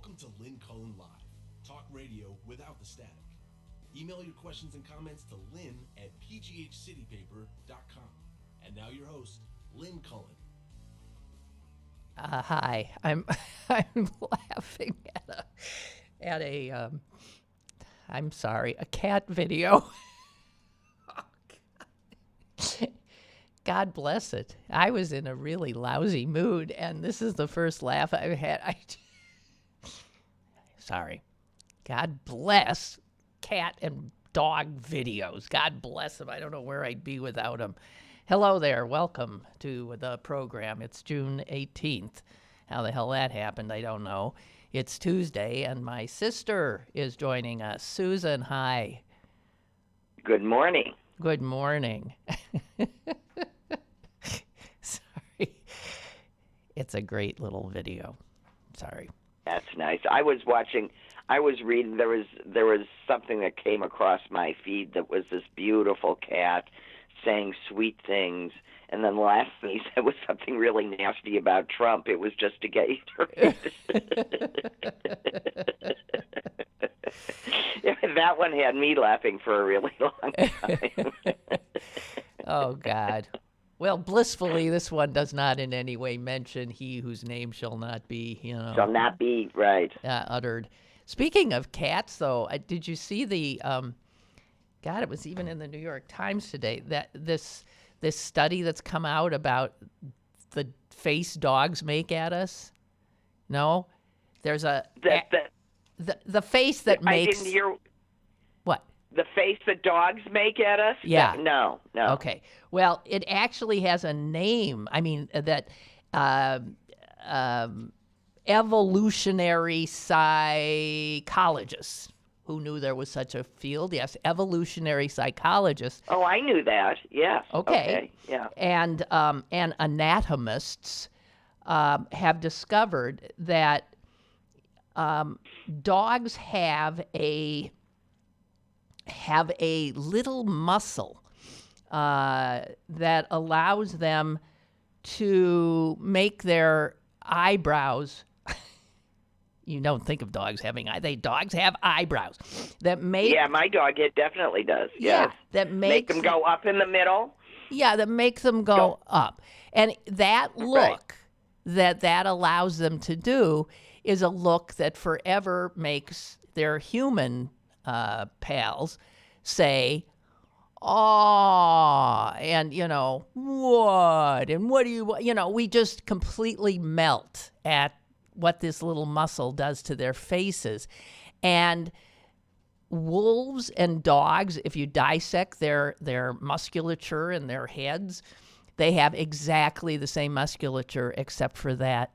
Welcome to Lynn Cullen Live, talk radio without the static. Email your questions and comments to lynn@pghcitypaper.com. And now your host, Lynn Cullen. Hi, I'm I'm laughing at a I'm sorry, a cat video. God bless it. I was in a really lousy mood, and this is the first laugh I've had. Sorry. God bless cat and dog videos. God bless them. I don't know where I'd be without them. Hello there. Welcome to the program. It's June 18th. How the hell that happened, I don't know. It's Tuesday, and my sister is joining us. Susan, hi. Good morning. Good morning. Sorry. It's a great little video. Sorry. That's nice. I was reading, there was something that came across my feed that was this beautiful cat saying sweet things, and then the last thing he said was something really nasty about Trump. It was just to get you to read it. That one had me laughing for a really long time. Oh, God. Well, blissfully, this one does not in any way mention he whose name shall not be, Shall not be, right. Uttered. Speaking of cats, though, did you see the, God, it was even in the New York Times today, that this study that's come out about the face dogs make at us? No? There's the face that makes... I didn't hear... What? The face that dogs make at us? Yeah. No. Okay. Well, it actually has a name. I mean, that evolutionary psychologists, who knew there was such a field. Yes, evolutionary psychologists. Oh, I knew that. Yes. Okay. Yeah. And anatomists have discovered that dogs have a little muscle that allows them to make their eyebrows. You don't think of dogs having dogs have eyebrows that make. Yeah, my dog, it definitely does. Yes. Yeah, that make them go up in the middle. Yeah, that makes them go up, and that look that allows them to do is a look that forever makes their human pals say, "Oh," and what, and what do you, we just completely melt at what this little muscle does to their faces. And wolves and dogs, if you dissect their musculature and their heads, they have exactly the same musculature except for that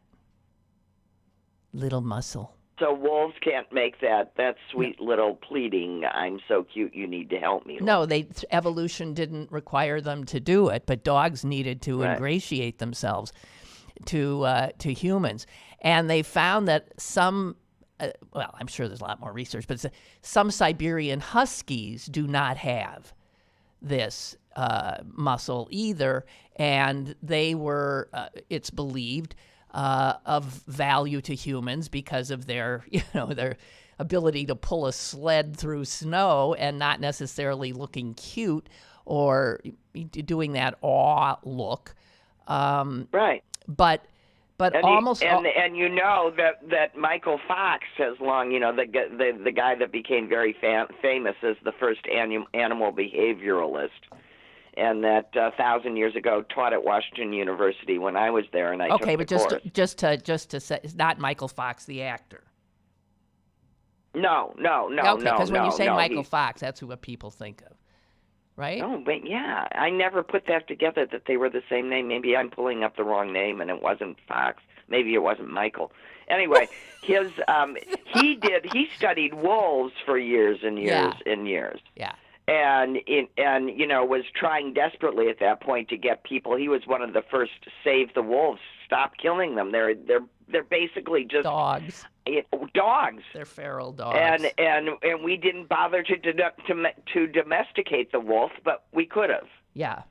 little muscle. So wolves can't make that sweet little pleading, "I'm so cute, you need to help me." No, evolution didn't require them to do it, but dogs needed to ingratiate themselves to humans. And they found that some, I'm sure there's a lot more research, but some Siberian Huskies do not have this muscle either, and they were, it's believed, of value to humans because of their ability to pull a sled through snow and not necessarily looking cute or doing that awe look. Right. But and almost and you know that Michael Fox has long, the guy that became very famous as the first animal behavioralist. And that 1,000 years ago taught at Washington University when I was there, and I took the course. just to say, it's not Michael Fox the actor. No. Okay, because when you say Michael Fox, that's what people think of, right? Oh, but yeah, I never put that together that they were the same name. Maybe I'm pulling up the wrong name, and it wasn't Fox. Maybe it wasn't Michael. Anyway, he studied wolves for years and years and years. Yeah. And was trying desperately at that point to get people. He was one of the first to save the wolves, stop killing them. They're basically just dogs. Dogs. They're feral dogs. And we didn't bother to domesticate the wolf, but we could have. Yeah.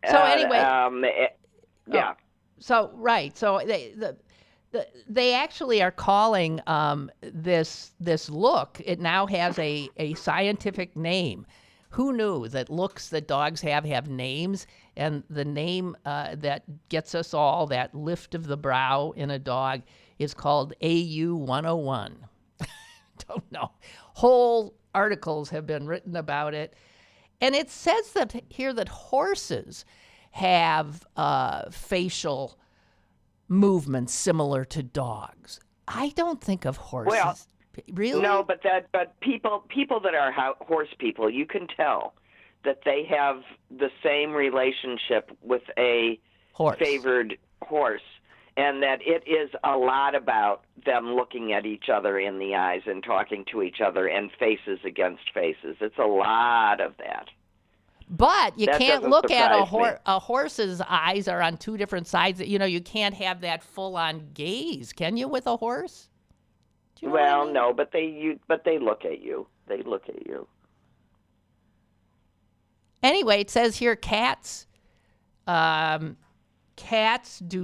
So anyway. Yeah. So right. So They actually are calling this look. It now has a scientific name. Who knew that looks that dogs have names? And the name that gets us all, that lift of the brow in a dog, is called AU 101. Don't know. Whole articles have been written about it. And it says that here that horses have facial movements similar to dogs. I don't think of horses. Well, really? No, but people that are horse people, you can tell that they have the same relationship with a favored horse, and that it is a lot about them looking at each other in the eyes and talking to each other and faces against faces. It's a lot of that. But you That can't doesn't look at surprise me. a horse's eyes are on two different sides. You know, you can't have that full-on gaze, can you, with a horse? Do you know what I mean? No, but they look at you. They look at you. Anyway, it says here cats do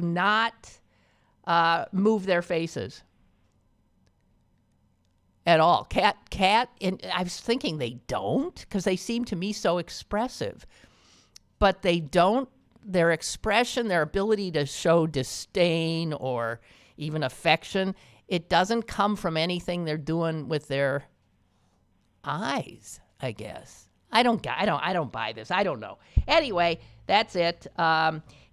not move their faces at all. And I was thinking they don't, because they seem to me so expressive. But they don't. Their expression, their ability to show disdain or even affection, it doesn't come from anything they're doing with their eyes, I guess. I don't buy this. I don't know. Anyway, that's it.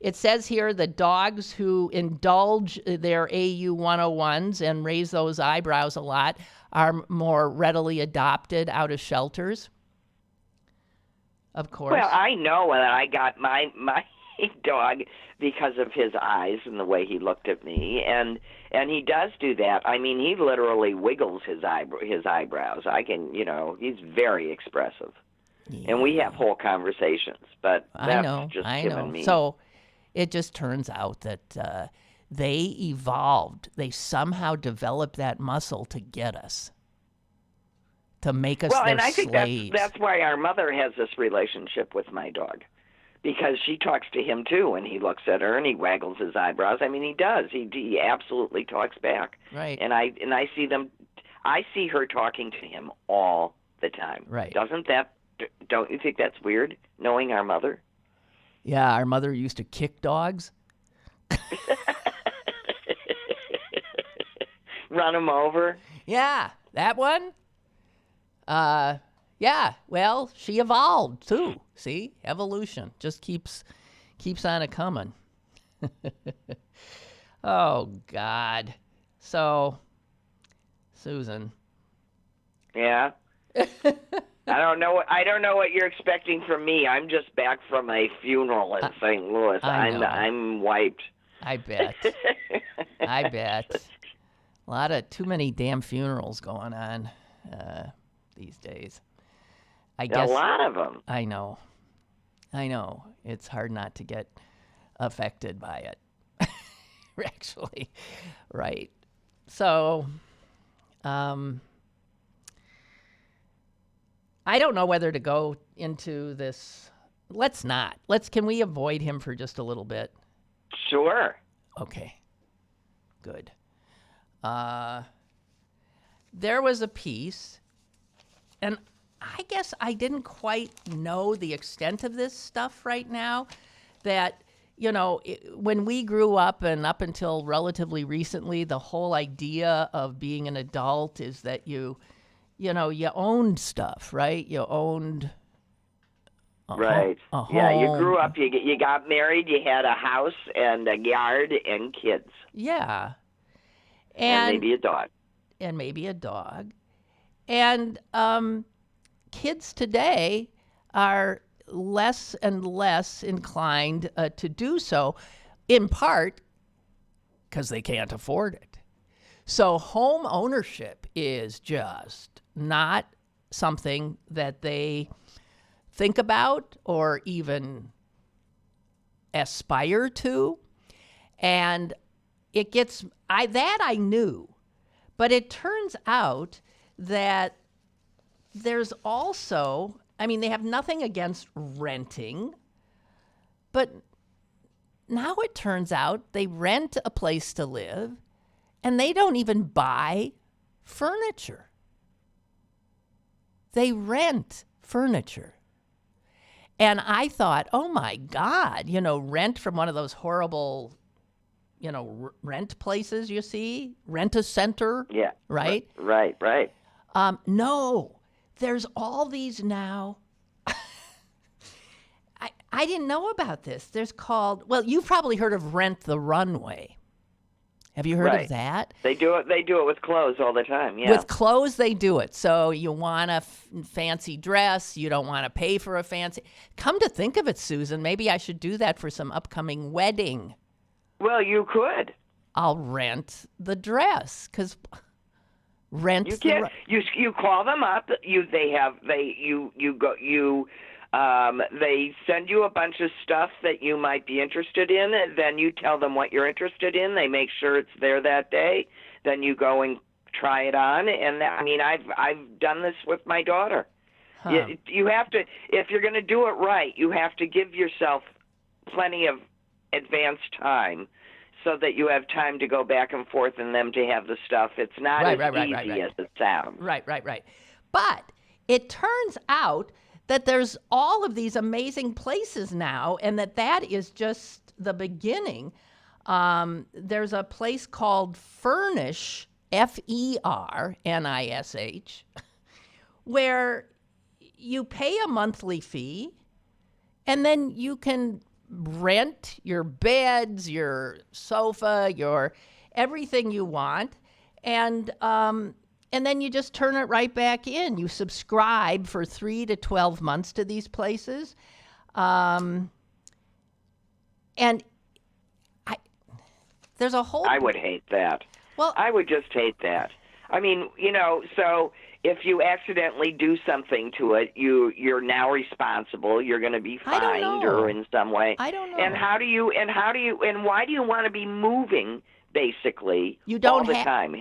It says here the dogs who indulge their AU 101s and raise those eyebrows a lot are more readily adopted out of shelters. Of course. Well, I know that I got my dog because of his eyes and the way he looked at me, and he does do that. I mean, he literally wiggles his eyebrows. He's very expressive. Yeah. And we have whole conversations, but that's I him know. and me. So it just turns out that they evolved. They somehow developed that muscle to get us, to make us their and I think slaves. that's why our mother has this relationship with my dog, because she talks to him too, and he looks at her and he waggles his eyebrows. I mean, he does. He absolutely talks back. Right. And I see her talking to him all the time. Right. Don't you think that's weird, knowing our mother? Yeah, our mother used to kick dogs. Run them over? Yeah, that one. Yeah, well, she evolved too. See, evolution just keeps on a coming. Oh God. So, Susan. Yeah. I don't know what you're expecting from me. I'm just back from a funeral in St. Louis. I'm wiped. I bet. I bet. A lot of too many damn funerals going on these days. I guess a lot of them. I know. It's hard not to get affected by it. Actually, right. So, I don't know whether to go into this. Let's not. Can we avoid him for just a little bit? Sure. Okay. Good. There was a piece, and I guess I didn't quite know the extent of this stuff right now, that, when we grew up and up until relatively recently, the whole idea of being an adult is that you owned stuff, right? You owned a right. home. Yeah, you grew up, you got married, you had a house and a yard and kids. Yeah. And maybe a dog. And maybe a dog. And kids today are less and less inclined to do so, in part because they can't afford it. So home ownership is just not something that they think about or even aspire to. And it gets, I knew, but it turns out that there's also, they have nothing against renting, but now it turns out they rent a place to live And they don't even buy furniture. They rent furniture. And I thought, oh my God, rent from one of those horrible, rent places you see, Rent-A-Center. Yeah. Right? Right. No, there's all these now. I didn't know about this. There's you've probably heard of Rent the Runway. Have you heard of that? They do it with clothes all the time, yeah. With clothes, they do it. So you want a fancy dress. You don't want to pay for a fancy. Come to think of it, Susan, maybe I should do that for some upcoming wedding. Well, you could. I'll rent the dress because You call them up. They send you a bunch of stuff that you might be interested in. Then you tell them what you're interested in. They make sure it's there that day. Then you go and try it on. And I've done this with my daughter. Huh. You have to, if you're going to do it right, you have to give yourself plenty of advance time so that you have time to go back and forth and them to have the stuff. It's not as easy as it sounds. Right. But it turns out that there's all of these amazing places now, and that is just the beginning. There's a place called Furnish, Fernish, where you pay a monthly fee, and then you can rent your beds, your sofa, your everything you want, and then you just turn it right back in. You subscribe for 3 to 12 months to these places. And there's a whole... I would hate that. Well, I would just hate that. So if you accidentally do something to it, you're now responsible. You're going to be fined or in some way. I don't know. And why do you want to be moving, basically, you don't all the time?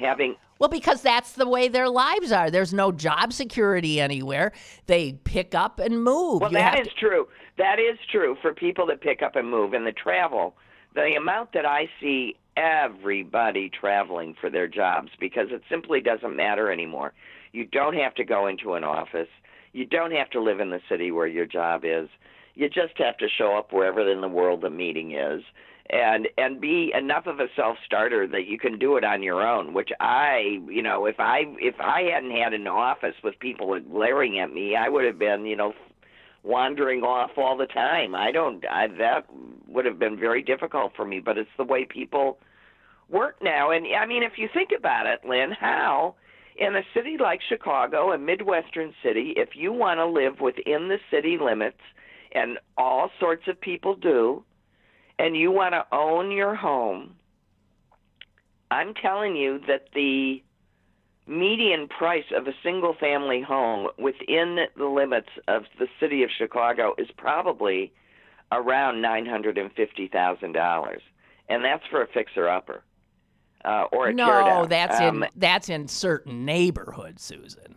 Well, because that's the way their lives are. There's no job security anywhere. They pick up and move. Well, that is true. That is true for people that pick up and move. And the travel, the amount that I see everybody traveling for their jobs, because it simply doesn't matter anymore. You don't have to go into an office. You don't have to live in the city where your job is. You just have to show up wherever in the world the meeting is. And be enough of a self-starter that you can do it on your own, which if I hadn't had an office with people glaring at me, I would have been, wandering off all the time. That would have been very difficult for me, but it's the way people work now. And, if you think about it, Lynn, how in a city like Chicago, a Midwestern city, if you want to live within the city limits, and all sorts of people do, and you want to own your home, I'm telling you that the median price of a single-family home within the limits of the city of Chicago is probably around $950,000, and that's for a fixer-upper or a teardown. No, that's in certain neighborhoods, Susan.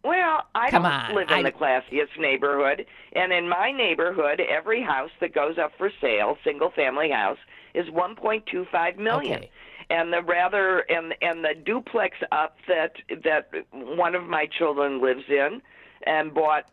Well, I don't live in the classiest neighborhood, and in my neighborhood, every house that goes up for sale, single-family house, is $1.25 million. Okay. And the duplex up that one of my children lives in and bought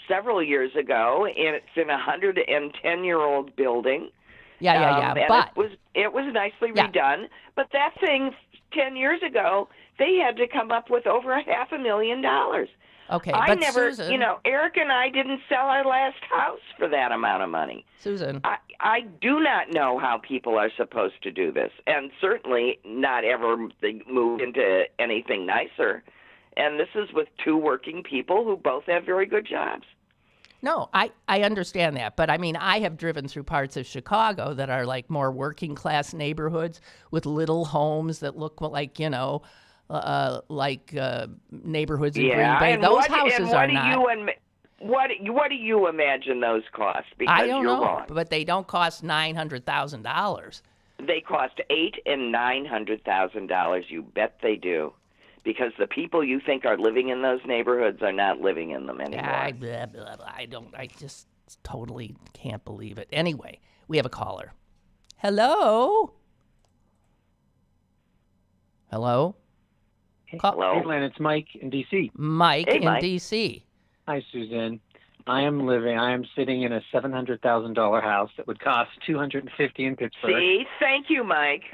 several years ago, and it's in a 110-year-old building. Yeah. And but it was nicely redone. But that thing 10 years ago, they had to come up with over $500,000. Okay, but Susan, Eric and I didn't sell our last house for that amount of money. Susan, I do not know how people are supposed to do this, and certainly not ever move into anything nicer. And this is with two working people who both have very good jobs. No, I understand that. But, I have driven through parts of Chicago that are like more working class neighborhoods with little homes that look like, neighborhoods in Green Bay. Those houses are not. What do you imagine those cost? Because I don't you're know, wrong. but they don't cost $900,000. They cost $800,000 and $900,000. You bet they do. Because the people you think are living in those neighborhoods are not living in them anymore. I just totally can't believe it. Anyway, we have a caller. Hello? Hello? Hello. Hey, Lynn, it's Mike in D.C. Mike Hey, in Mike. D.C. Hi, Susan. I am sitting in a $700,000 house that would cost $250 in Pittsburgh. See? Thank you, Mike.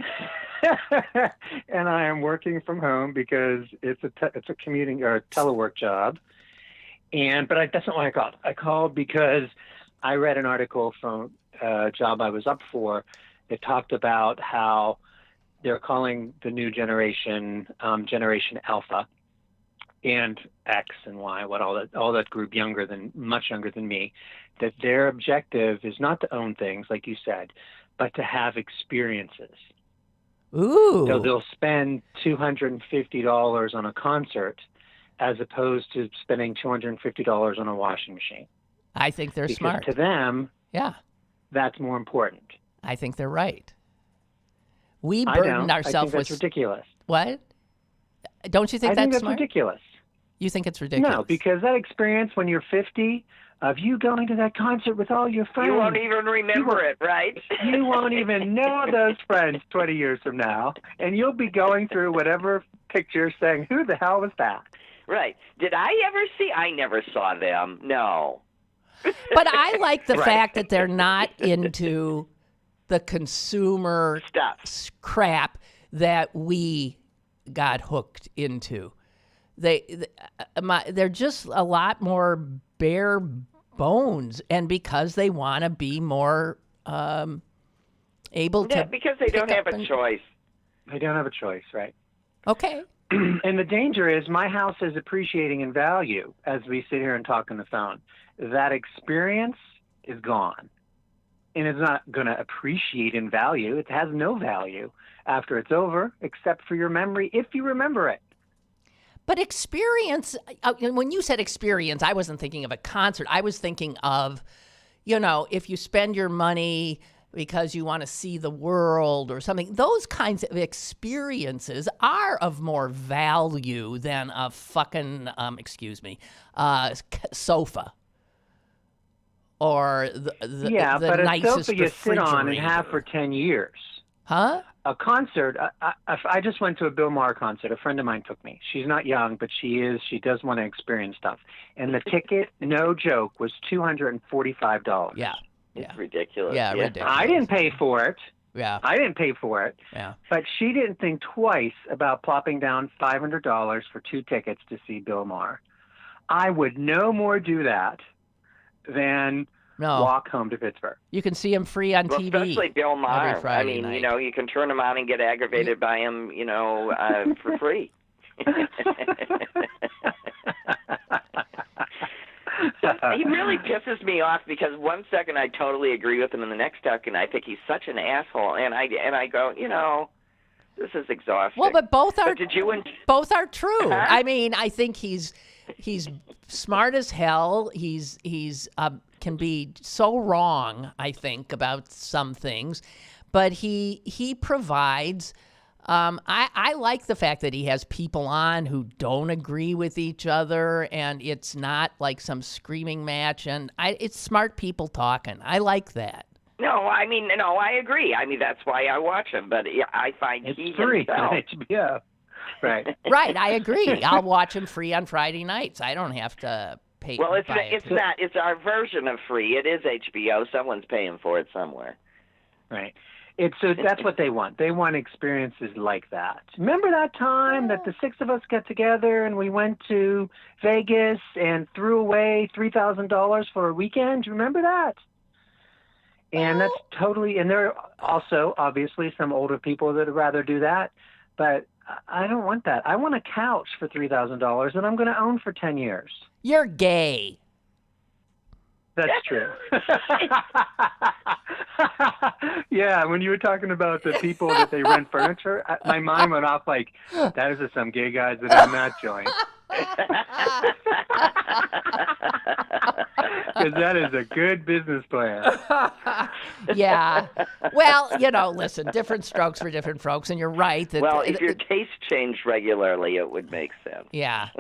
And I am working from home because it's a commuting or a telework job. But that's not why I called. I called because I read an article from a job I was up for that talked about how they're calling the new generation Generation Alpha and X and Y, all that group much younger than me, that their objective is not to own things, like you said, but to have experiences. Ooh. So they'll spend $250 on a concert as opposed to spending $250 on a washing machine. I think they're Because smart. to them, Yeah, that's more important. I think they're right. We I don't. burdened I ourselves think that's with ridiculous. what? Don't you think I think that's smart? ridiculous. You think it's ridiculous? No, because that experience when you're 50 of you going to that concert with all your friends. You won't even remember it, right? You won't even know those friends 20 years from now, and you'll be going through whatever picture saying, who the hell was that? Right. Did I ever see? I never saw them. No. But I like the Right. fact that they're not into the consumer Stuff. crap that we got hooked into. They're just a lot more bare bones, and because they want to be more able to. Yeah, because they don't have a choice. They don't have a choice, right? Okay. And the danger is my house is appreciating in value as we sit here and talk on the phone. That experience is gone. And it's not going to appreciate in value. It has no value after it's over, except for your memory, if you remember it. But experience, when you said experience, I wasn't thinking of a concert. I was thinking of, if you spend your money because you want to see the world or something, those kinds of experiences are of more value than a fucking, sofa. Or the but a nicest sofa you sit on and have refrigerator. for 10 years. Huh? A concert, I just went to a Bill Maher concert. A friend of mine took me. She's not young, but she does want to experience stuff. And the ticket, no joke, was $245. Yeah. It's ridiculous. Yeah, ridiculous. I didn't pay for it. Yeah. I didn't pay for it. Yeah. But she didn't think twice about plopping down $500 for 2 tickets to see Bill Maher. I would no more do that than walk home to Pittsburgh. You can see him free on TV. Especially Bill Maher. every Friday night. night. You can turn him on and get aggravated by him, for free. He really pisses me off because one second I totally agree with him, and the next second I think he's such an asshole, and I go, this is exhausting. Well, but both are did you both are true. Huh? I mean, I think he's smart as hell. He's can be so wrong, I think, about some things, but he provides. I like the fact that he has people on who don't agree with each other, and it's not like some screaming match. And it's smart people talking. I like that. No, I agree. That's why I watch him. But I find it's he free himself. on HBO. Right. Right, I agree. I'll watch him free on Friday nights. I don't have to pay. Well, it's buy it. not. It's our version of free. It is HBO. Someone's paying for it somewhere. Right. That's what they want. They want experiences like that. Remember that time that the 6 of us got together and we went to Vegas and threw away $3,000 for a weekend? Do you remember that? And that's totally. And there are also obviously some older people that would rather do that, but I don't want that. I want a couch for $3,000 that I'm going to own for 10 years. You're gay. That's true. Yeah, when you were talking about the people that they rent furniture, my mind went off like, that is some gay guys that own that joint. Because that is a good business plan. Yeah. Well, listen, different strokes for different folks, and you're right. That, Well, if your taste changed regularly, it would make sense. Yeah.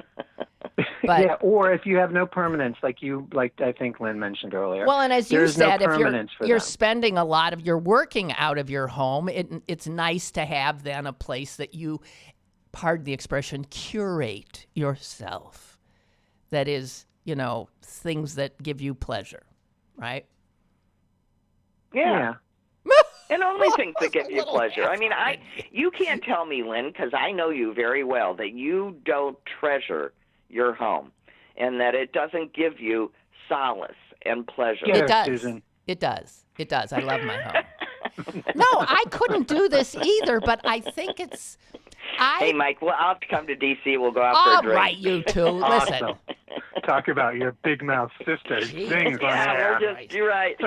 But, yeah, or if you have no permanence, like I think Lynn mentioned earlier. Well, and as you said, no if you're spending a lot of, you're working out of your home, it's nice to have then a place that you pardon the expression, curate yourself. That is, things that give you pleasure, right? Yeah. And only things that give you pleasure. I mean, you can't tell me, Lynn, because I know you very well, that you don't treasure your home and that it doesn't give you solace and pleasure. It does. Susan. It does. It does. I love my home. No, I couldn't do this either, but I think it's... Hey, Mike, well, I'll have to come to D.C. We'll go out for a All drink. right, you two. Listen. Awesome. Talk about your big mouth sister. Things on air. You're right.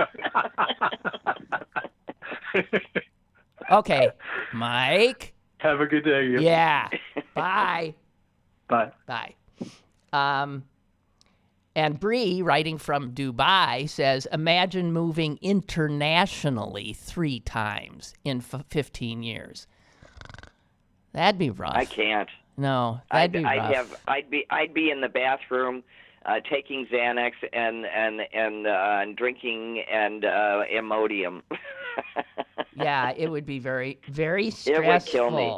Okay, Mike. Have a good day. Yeah. Bye. Bye. Bye. And Bree, writing from Dubai, says, imagine moving internationally 3 times in 15 years. That'd be rough. I can't. No, that'd be rough. I'd be in the bathroom taking Xanax and drinking and Imodium. Yeah, it would be very, very stressful. It would kill me.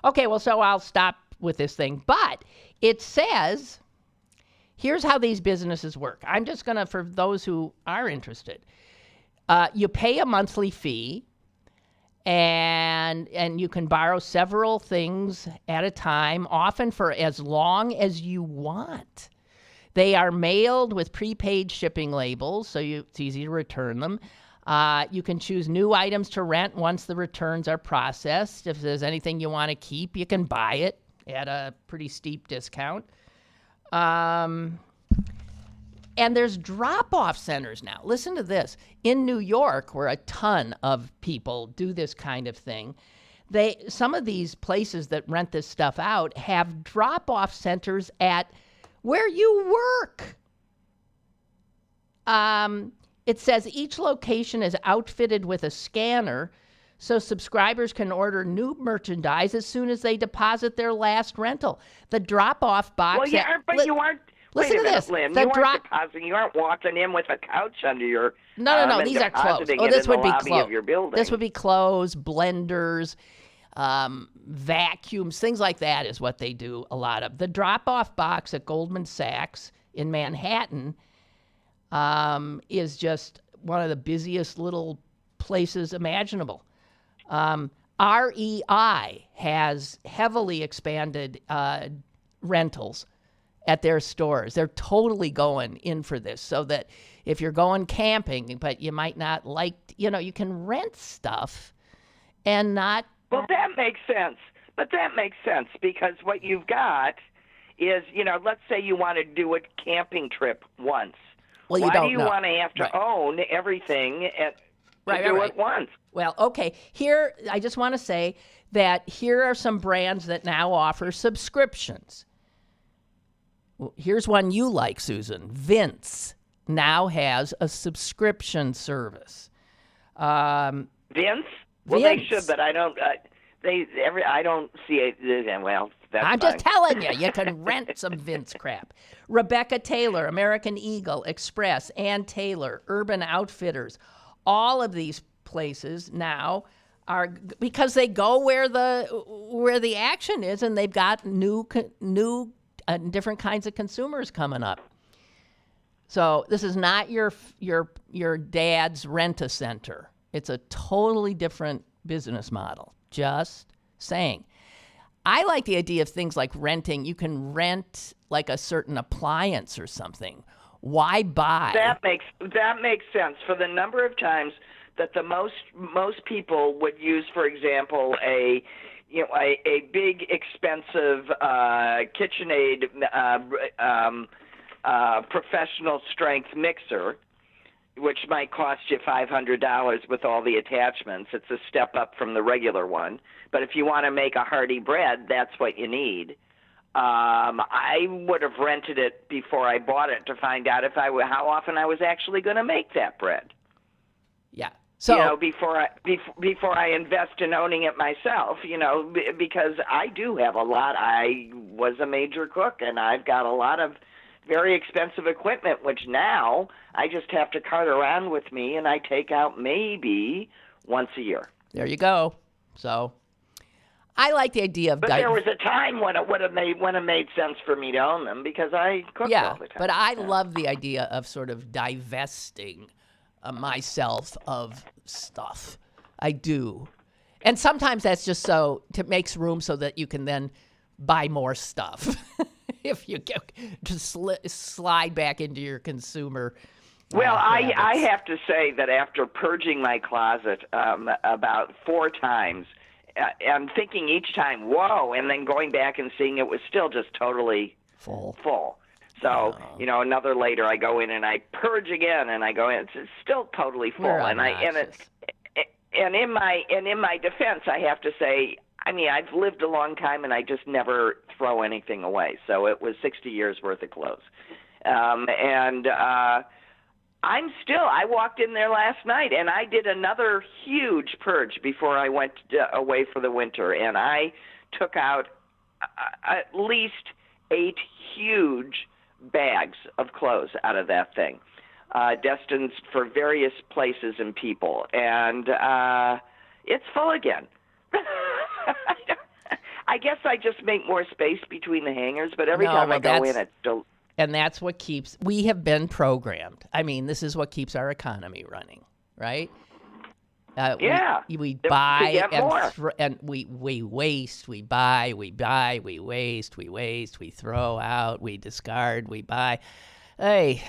Okay, well, so I'll stop with this thing. But it says, here's how these businesses work. I'm just going to, for those who are interested, you pay a monthly fee, and you can borrow several things at a time, often for as long as you want. They are mailed with prepaid shipping labels, so it's easy to return them. You can choose new items to rent once the returns are processed. If there's anything you want to keep, you can buy it at a pretty steep discount. And there's drop-off centers now. Listen to this. In New York, where a ton of people do this kind of thing, some of these places that rent this stuff out have drop-off centers at where you work. It says each location is outfitted with a scanner so subscribers can order new merchandise as soon as they deposit their last rental. The drop-off box... Well, yeah, but you aren't... Listen to this. Lynn. You aren't depositing. You aren't walking in with a couch under your... No. These are clothes. Oh, this would be clothes. This would be clothes, blenders, vacuums, things like that is what they do a lot of. The drop-off box at Goldman Sachs in Manhattan is just one of the busiest little places imaginable. REI has heavily expanded rentals at their stores. They're totally going in for this so that if you're going camping, but you might not like, you can rent stuff and not... Well, that makes sense. But that makes sense because what you've got is, let's say you want to do a camping trip once. Well, Why do you want to have to own everything to do it once? Well, okay. Here, I just want to say that here are some brands that now offer subscriptions. Here's one you like, Susan. Vince now has a subscription service. Vince? Well, they should, but I don't. I don't see it. Well, that's I'm fine. just telling you, you can rent some Vince crap. Rebecca Taylor, American Eagle, Express, Ann Taylor, Urban Outfitters, all of these places now are because they go where the action is, and they've got new different kinds of consumers coming up. So this is not your dad's rent-a-center. It's a totally different business model. Just saying. I like the idea of things like renting. You can rent like a certain appliance or something. Why buy? That makes sense for the number of times that the most people would use, for example, a big expensive KitchenAid professional strength mixer, which might cost you $500 with all the attachments. It's a step up from the regular one. But if you want to make a hearty bread, that's what you need. I would have rented it before I bought it to find out how often I was actually going to make that bread. Yeah. So before I invest in owning it myself, because I do have a lot. I was a major cook, and I've got a lot of very expensive equipment, which now I just have to cart around with me, and I take out maybe once a year. There you go. So I like the idea of But there was a time when it would have made sense for me to own them because I cooked all the time. But I love the idea of sort of divesting myself of stuff. I do. And sometimes that's just so to makes room so that you can then buy more stuff if you get to slide back into your consumer. Well, I have to say that after purging my closet about 4 times, and thinking each time, whoa, and then going back and seeing it was still just totally full. So, another later I go in and I purge again, and I go in, it's still totally full. And in my defense, I have to say, I mean, I've lived a long time, and I just never throw anything away. So it was 60 years worth of clothes, I walked in there last night, and I did another huge purge before I went away for the winter, and I took out at least 8 huge bags of clothes out of that thing, destined for various places and people, and it's full again. I guess I just make more space between the hangers, but every time I go in, it's still... And that's what we have been programmed. I mean, this is what keeps our economy running, right? We buy and we waste, we buy, we waste, we throw out, we discard, we buy. Hey,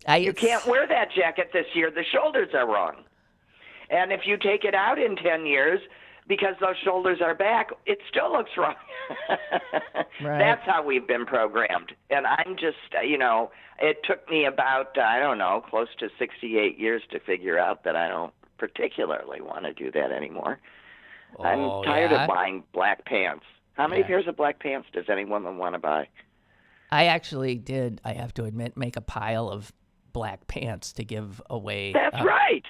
you can't wear that jacket this year. The shoulders are wrong. And if you take it out in 10 years, because those shoulders are back, it still looks wrong. Right. That's how we've been programmed. And I'm just, it took me about, close to 68 years to figure out that I don't particularly want to do that anymore. I'm tired of buying black pants. How many pairs of black pants does any woman want to buy? I actually did, I have to admit, make a pile of black pants to give away. That's right.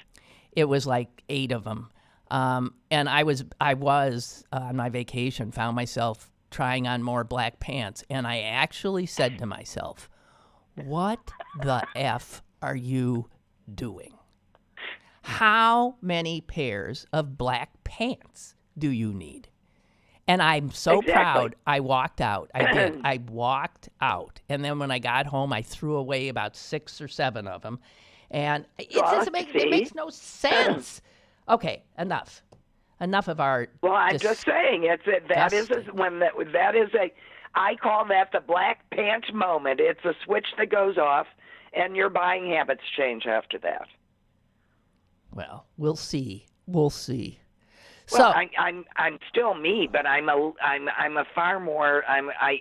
It was like 8 of them. And I was on my vacation, found myself trying on more black pants, and I actually said to myself, what the F are you doing? How many pairs of black pants do you need? And I'm so proud I walked out. I did. I walked out. And then when I got home, I threw away about 6 or 7 of them. And it makes no sense. Okay, enough. Enough of our. Well, I'm just saying I call that the black pants moment. It's a switch that goes off, and your buying habits change after that. Well, we'll see. We'll see. Well, I'm still me, but I'm a far more.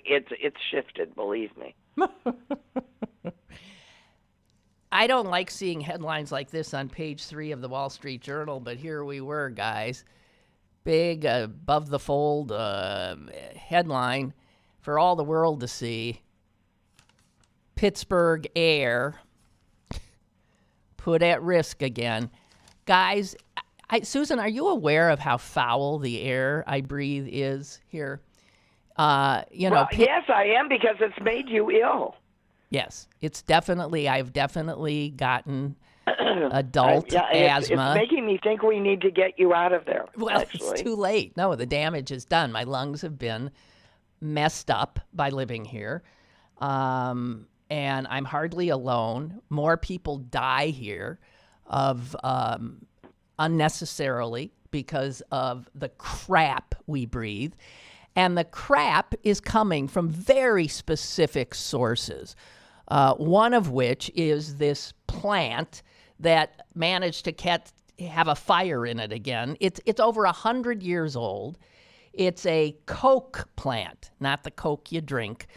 It's shifted. Believe me. I don't like seeing headlines like this on page 3 of the Wall Street Journal, but here we were, guys. Big, above the fold headline for all the world to see. Pittsburgh air put at risk again. Guys, Susan, are you aware of how foul the air I breathe is here? Yes, I am, because it's made you ill. Yes, I've definitely gotten adult asthma. It's making me think we need to get you out of there. Well, actually. It's too late. No, the damage is done. My lungs have been messed up by living here. And I'm hardly alone. More people die here of unnecessarily because of the crap we breathe. And the crap is coming from very specific sources. One of which is this plant that managed to have a fire in it again. It's over 100 years old. It's a coke plant, not the coke you drink,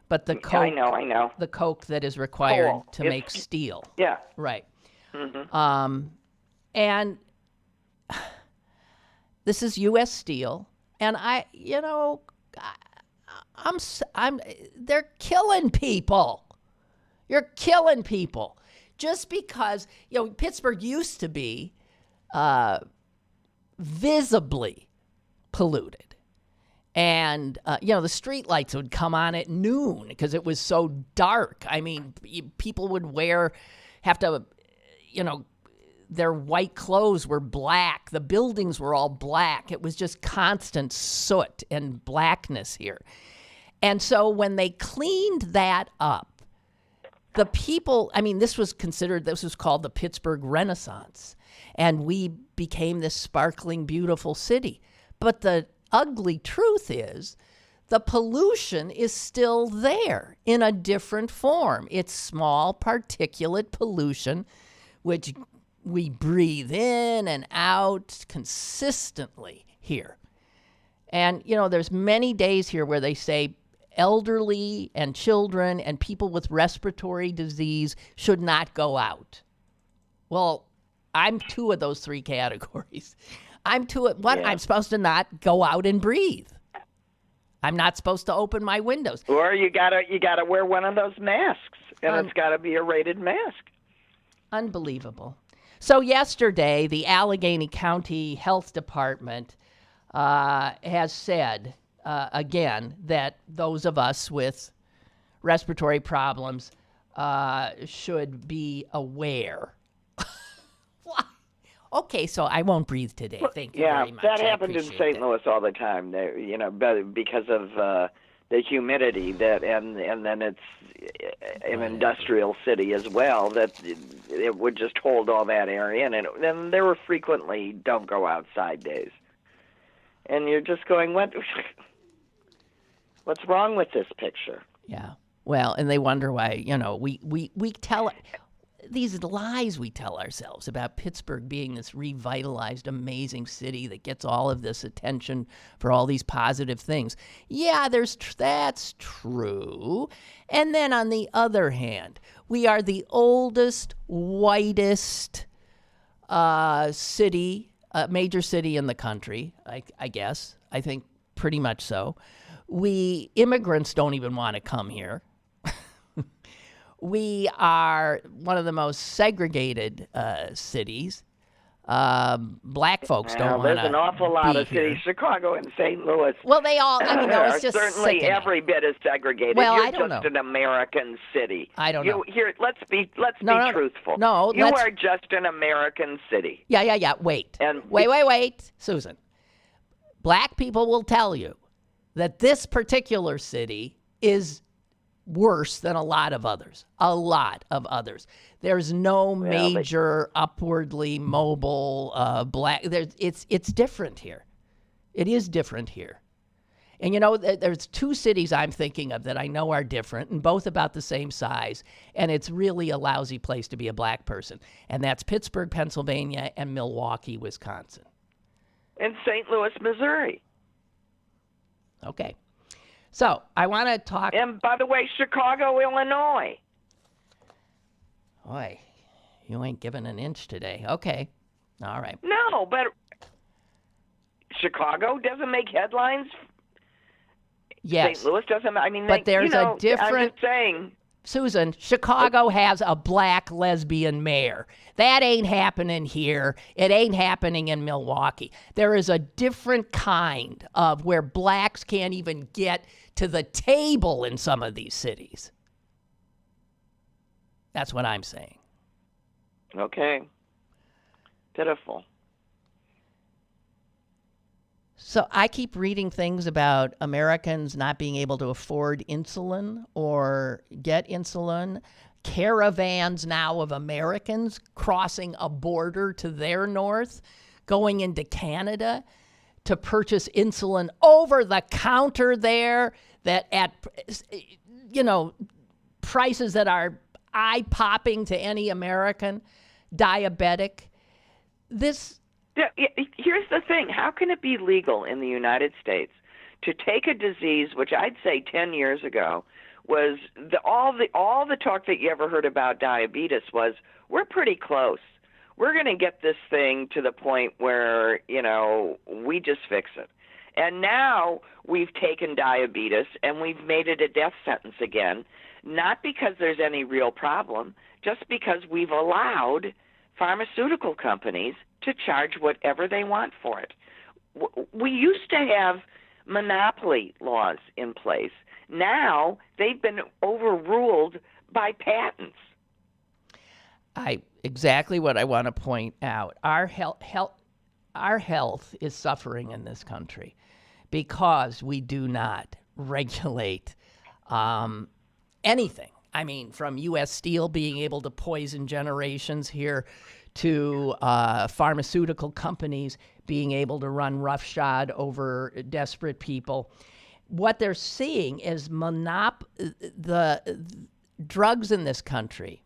but the coke. I know. The coke that is required to make steel. Yeah. Right. Mm-hmm. And this is U.S. Steel, and they're killing people. You're killing people just because, Pittsburgh used to be visibly polluted. And, the street lights would come on at noon because it was so dark. I mean, people would have to, their white clothes were black. The buildings were all black. It was just constant soot and blackness here. And so when they cleaned that up, the people, I mean, this was called the Pittsburgh Renaissance. And we became this sparkling, beautiful city. But the ugly truth is the pollution is still there in a different form. It's small particulate pollution, which we breathe in and out consistently here. And, there's many days here where they say elderly and children and people with respiratory disease should not go out. Well, I'm two of those three categories. I'm supposed to not go out and breathe. I'm not supposed to open my windows. Or you gotta wear one of those masks, and it's got to be a rated mask. Unbelievable. So yesterday, the Allegheny County Health Department has said again that those of us with respiratory problems should be aware. Okay, so I won't breathe today. Thank you very much. Yeah, that happened in St. Louis all the time. Because of the humidity and then it's an industrial city as well, that it would just hold all that area, and then there were frequently don't go outside days. And you're just going, what's wrong with this picture? Yeah. Well, and they wonder why, we tell these lies we tell ourselves about Pittsburgh being this revitalized, amazing city that gets all of this attention for all these positive things. Yeah, that's true. And then on the other hand, we are the oldest, whitest city, major city in the country, I guess. I think pretty much so. Immigrants don't even want to come here. We are one of the most segregated cities. Black folks don't want to. There's an awful lot of cities, Chicago and St. Louis. Well, they all, it's just certainly sickening. Every bit is segregated. Well, You're I don't just know. an American city. I don't know. Here, let's be truthful. No, you are just an American city. Yeah. Wait. Wait, Susan. Black people will tell you that this particular city is worse than a lot of others. There's no major upwardly mobile black. It's different here. It is different here. And there's two cities I'm thinking of that I know are different and both about the same size. And it's really a lousy place to be a black person. And that's Pittsburgh, Pennsylvania, and Milwaukee, Wisconsin. And St. Louis, Missouri. Okay. So I want to talk. And by the way, Chicago, Illinois. Boy, you ain't giving an inch today. Okay. All right. No, but Chicago doesn't make headlines. Yes. St. Louis doesn't. But there's a different. I'm just saying. Susan, Chicago has a black lesbian mayor. That ain't happening here. It ain't happening in Milwaukee. There is a different kind of where blacks can't even get to the table in some of these cities. That's what I'm saying. Okay. Pitiful. So I keep reading things about Americans not being able to afford insulin or get insulin. Caravans now of Americans crossing a border to their north, going into Canada to purchase insulin over the counter there, that at prices that are eye-popping to any American diabetic. Here's the thing. How can it be legal in the United States to take a disease, which I'd say 10 years ago was all the talk that you ever heard about diabetes was, we're pretty close. We're going to get this thing to the point where, we just fix it. And now we've taken diabetes and we've made it a death sentence again, not because there's any real problem, just because we've allowed pharmaceutical companies to charge whatever they want for it. We used to have monopoly laws in place. Now they've been overruled by patents. exactly what I want to point out. Our health is suffering in this country because we do not regulate anything. I mean, from U.S. Steel being able to poison generations here to pharmaceutical companies being able to run roughshod over desperate people. What they're seeing is the drugs in this country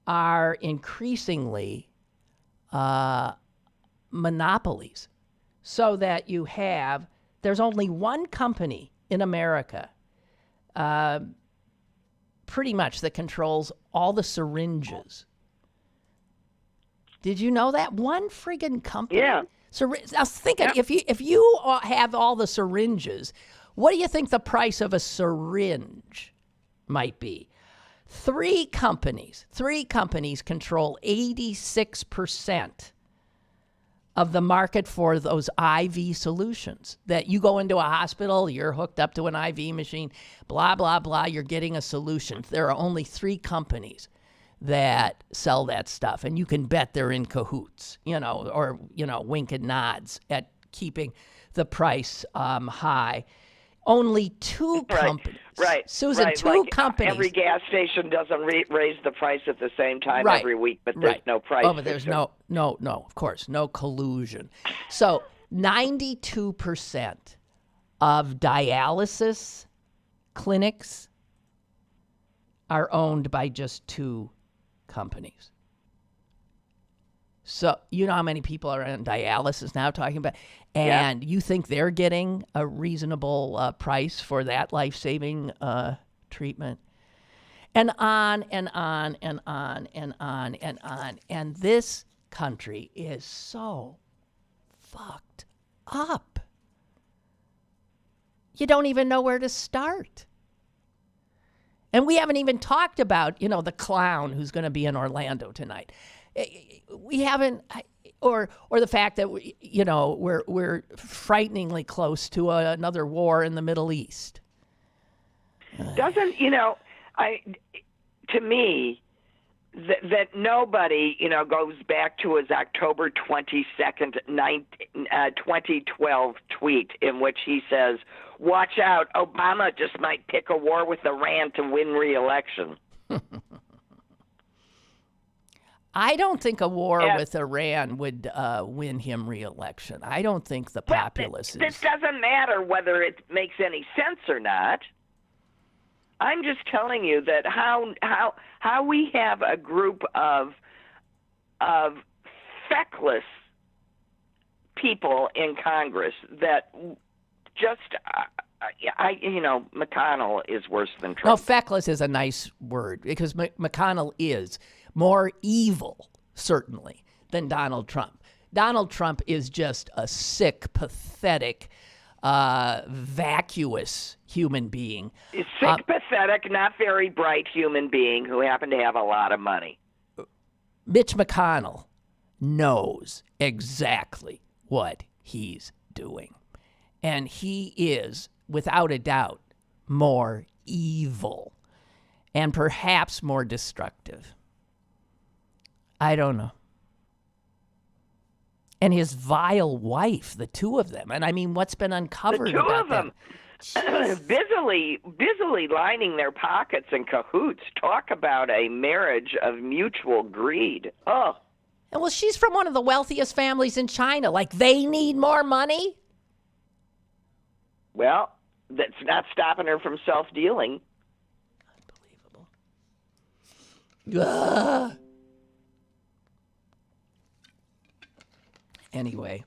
are increasingly monopolies, so that there's only one company in America pretty much that controls all the syringes. Did you know that? One friggin' company. Yeah. I was thinking, if you have all the syringes, what do you think the price of a syringe might be? Three companies control 86% of the market for those IV solutions. That you go into a hospital, you're hooked up to an IV machine, blah, blah, blah, you're getting a solution. There are only three companies that sell that stuff, and you can bet they're in cahoots, or wink and nods at keeping the price high. Only two companies. Right. Susan, right. two like companies. Every gas station doesn't raise the price at the same time every week, but there's no price. Oh, but there's no, of course, no collusion. So 92% of dialysis clinics are owned by just two companies. So you know how many people are on dialysis now talking about, and you think they're getting a reasonable price for that life-saving treatment? And on and on and on and on and on. And this country is so fucked up. You don't even know where to start. And we haven't even talked about, the clown who's going to be in Orlando tonight. We haven't, or the fact that we're frighteningly close to another war in the Middle East. Doesn't to me that nobody goes back to his October 22nd, 2012 tweet in which he says, "Watch out, Obama just might pick a war with Iran to win re-election." I don't think a war with Iran would win him re-election. I don't think the populace is. It doesn't matter whether it makes any sense or not. I'm just telling you that how we have a group of feckless people in Congress that just McConnell is worse than Trump. No, feckless is a nice word because McConnell is more evil, certainly, than Donald Trump. Donald Trump is just a sick, pathetic, vacuous human being. A sick, pathetic, not very bright human being who happened to have a lot of money. Mitch McConnell knows exactly what he's doing. And he is, without a doubt, more evil and perhaps more destructive. I don't know. And his vile wife, the two of them. And I mean, what's been uncovered about them? busily lining their pockets in cahoots. Talk about a marriage of mutual greed. Oh. And well, she's from one of the wealthiest families in China. Like, they need more money? Well, that's not stopping her from self-dealing. Unbelievable. Ugh. Anyway.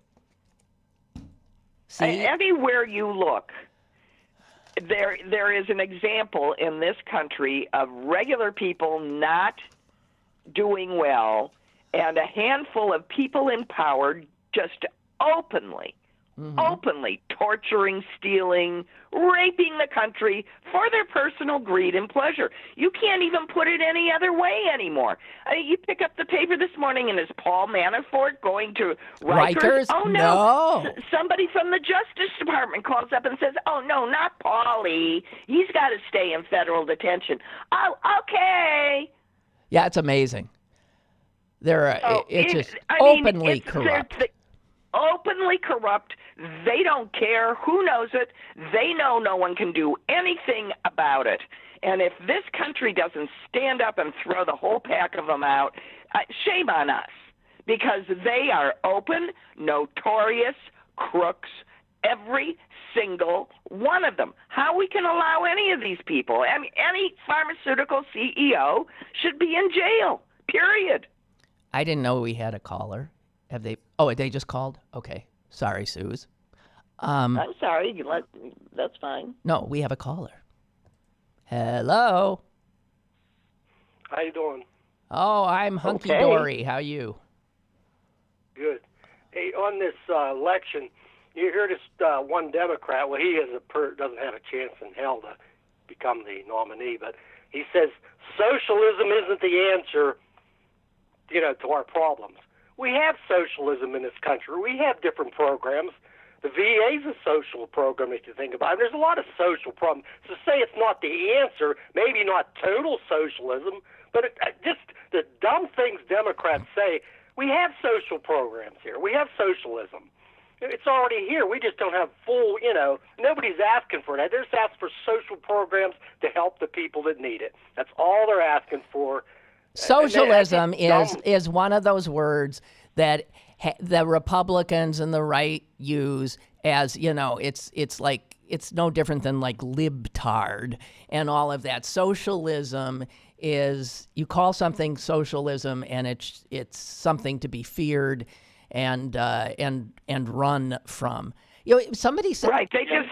See? Anywhere you look, there is an example in this country of regular people not doing well and a handful of people in power just openly torturing, stealing, raping the country for their personal greed and pleasure. You can't even put it any other way anymore. You pick up the paper this morning, and is Paul Manafort going to Rikers? Oh, no. Somebody from the Justice Department calls up and says, "Oh, no, not Paulie. He's got to stay in federal detention." Oh, okay. Yeah, it's amazing. It's just openly corrupt. Openly corrupt. They don't care. Who knows it? They know no one can do anything about it. And if this country doesn't stand up and throw the whole pack of them out, shame on us, because they are open, notorious crooks, every single one of them. How we can allow any of these people? I mean, any pharmaceutical CEO should be in jail, period. I didn't know we had a caller. Have they? Oh, they just called? Okay. Sorry, Suze. I'm sorry. That's fine. No, we have a caller. Hello. How you doing? Oh, I'm hunky-dory. How you? Good. Hey, on this election, you hear this one Democrat, well, he doesn't have a chance in hell to become the nominee, but he says socialism isn't the answer, to our problems. We have socialism in this country. We have different programs. The VA is a social program, if you think about it. There's a lot of social problems. So say it's not the answer, maybe not total socialism, but just the dumb things Democrats say. We have social programs here. We have socialism. It's already here. We just don't have full, nobody's asking for that. They're just asking for social programs to help the people that need it. That's all they're asking for. Socialism is one of those words that the Republicans and the right use as, it's no different than like libtard and all of that. Socialism is, you call something socialism and it's something to be feared and run from. Somebody said right. They just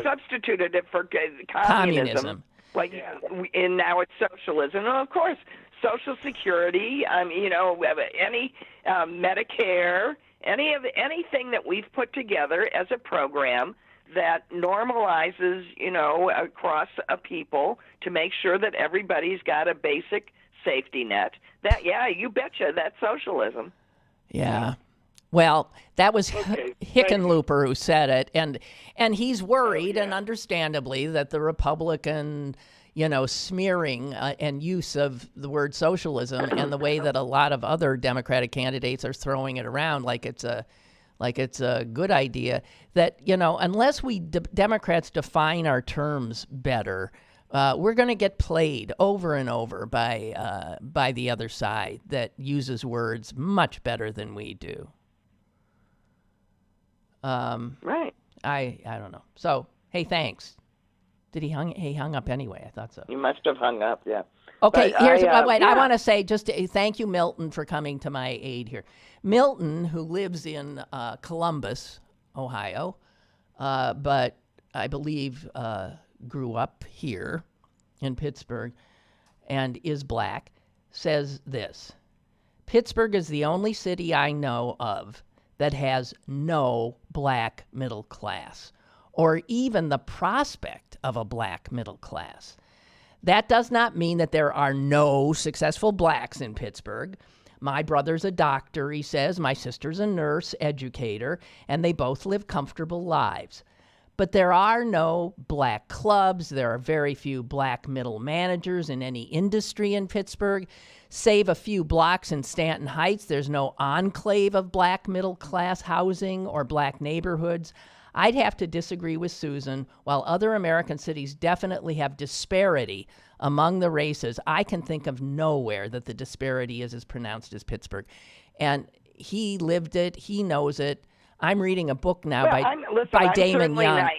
substituted it for communism. And now it's socialism. And of course, Social Security. Any Medicare, anything that we've put together as a program that normalizes, across a people to make sure that everybody's got a basic safety net. You betcha, that's socialism. Yeah. Well, that was Hickenlooper who said it, and he's worried, and understandably, that the Republican, smearing and use of the word socialism and the way that a lot of other Democratic candidates are throwing it around like it's a good idea, that, unless we Democrats define our terms better, we're going to get played over and over by the other side that uses words much better than we do. Right. I don't know. So, hey, thanks. Did he hung up anyway? I thought so. You must have hung up, yeah. Okay, I want to say thank you, Milton, for coming to my aid here. Milton, who lives in Columbus, Ohio, but I believe grew up here in Pittsburgh and is black, says this: Pittsburgh is the only city I know of that has no black middle class, or even the prospect of a black middle class. That does not mean that there are no successful blacks in Pittsburgh. My brother's a doctor, he says. My sister's a nurse, educator, and they both live comfortable lives. But there are no black clubs. There are very few black middle managers in any industry in Pittsburgh. Save a few blocks in Stanton Heights, there's no enclave of black middle class housing or black neighborhoods. I'd have to disagree with Susan. While other American cities definitely have disparity among the races, I can think of nowhere that the disparity is as pronounced as Pittsburgh. And he lived it. He knows it. I'm reading a book now by Damon Young.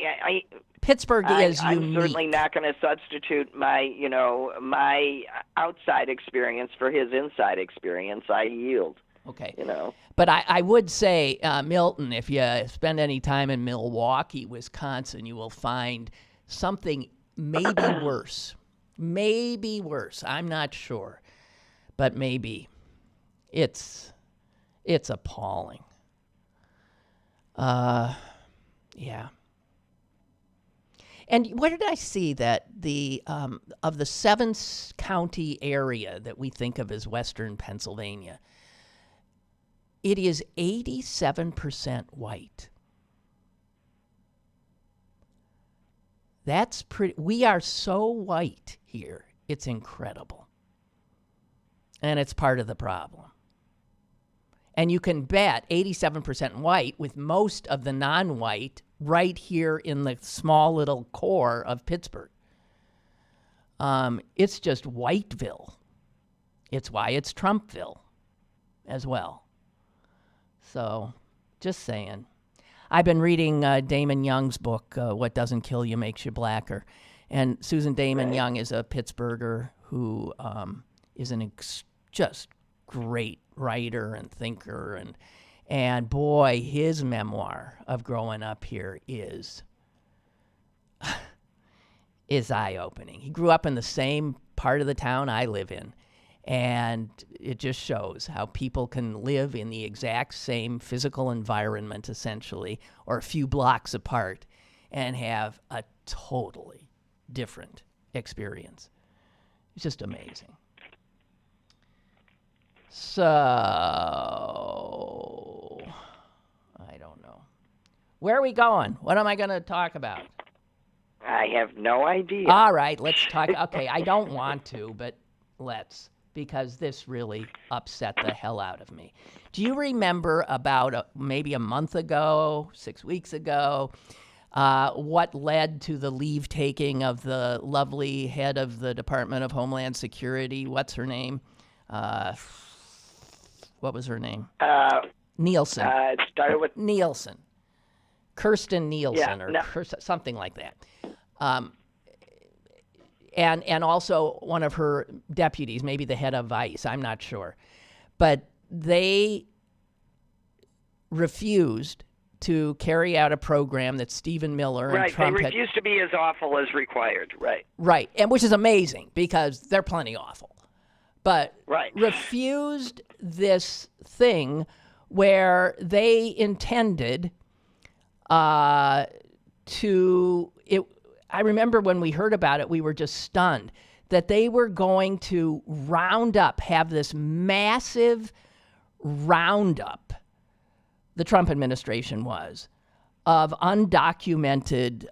Pittsburgh is unique. I'm certainly not going to substitute my outside experience for his inside experience. I yield. Okay. But I would say, Milton, if you spend any time in Milwaukee, Wisconsin, you will find something maybe worse. Maybe worse. I'm not sure. But maybe. It's appalling. Yeah. And where did I see that of the 7-county area that we think of as Western Pennsylvania, it is 87% white. That's pretty. We are so white here. It's incredible. And it's part of the problem. And you can bet 87% white with most of the non-white right here in the small little core of Pittsburgh. It's just Whiteville. It's why it's Trumpville as well. So, just saying. I've been reading Damon Young's book, What Doesn't Kill You Makes You Blacker. And Susan Damon Young is a Pittsburgher who is just great writer and thinker. And boy, his memoir of growing up here is eye-opening. He grew up in the same part of the town I live in. And it just shows how people can live in the exact same physical environment, essentially, or a few blocks apart, and have a totally different experience. It's just amazing. So, I don't know. Where are we going? What am I going to talk about? I have no idea. All right, let's talk. Okay, I don't want to, but let's. Because this really upset the hell out of me. Do you remember about maybe a month ago, 6 weeks ago, what led to the leave-taking of the lovely head of the Department of Homeland Security? What's her name? What was her name? Nielsen. It started with Nielsen. Kirsten Nielsen, Yeah, something like that. And also one of her deputies, maybe the head of ICE, I'm not sure. But they refused to carry out a program that Stephen Miller and Trump they refused to be as awful as required, right. Right, and which is amazing because they're plenty awful. But refused this thing where they intended I remember when we heard about it, we were just stunned that they were going to have this massive roundup, the Trump administration was, of undocumented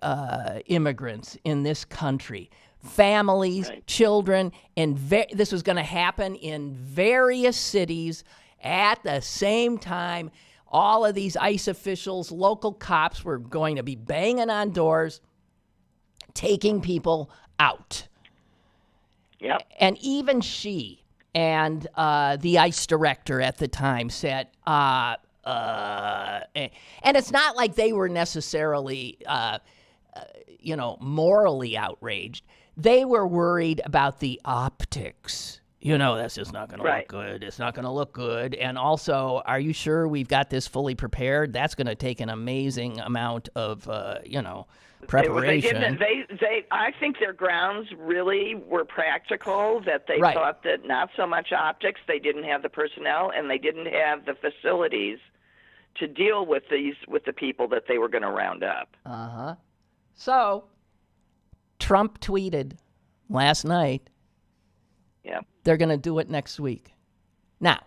immigrants in this country, families, children, and this was going to happen in various cities at the same time. All of these ICE officials, local cops were going to be banging on doors, taking people out. Yep. And even she and the ICE director at the time said, and it's not like they were necessarily, morally outraged. They were worried about the optics. That's just not going to look good. It's not going to look good. And also, are you sure we've got this fully prepared? That's going to take an amazing amount of, preparation. I think their grounds really were practical, that they thought that not so much optics, they didn't have the personnel, and they didn't have the facilities to deal with the people that they were going to round up. Uh-huh. So, Trump tweeted last night, they're going to do it next week. Now,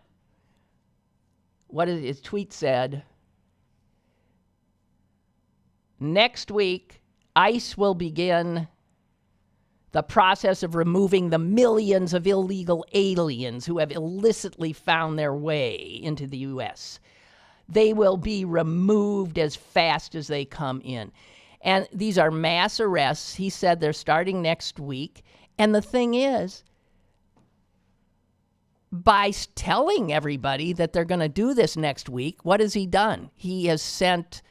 his tweet said, next week, ICE will begin the process of removing the millions of illegal aliens who have illicitly found their way into the U.S. They will be removed as fast as they come in. And these are mass arrests. He said they're starting next week. And the thing is, by telling everybody that they're going to do this next week, what has he done? He has sent...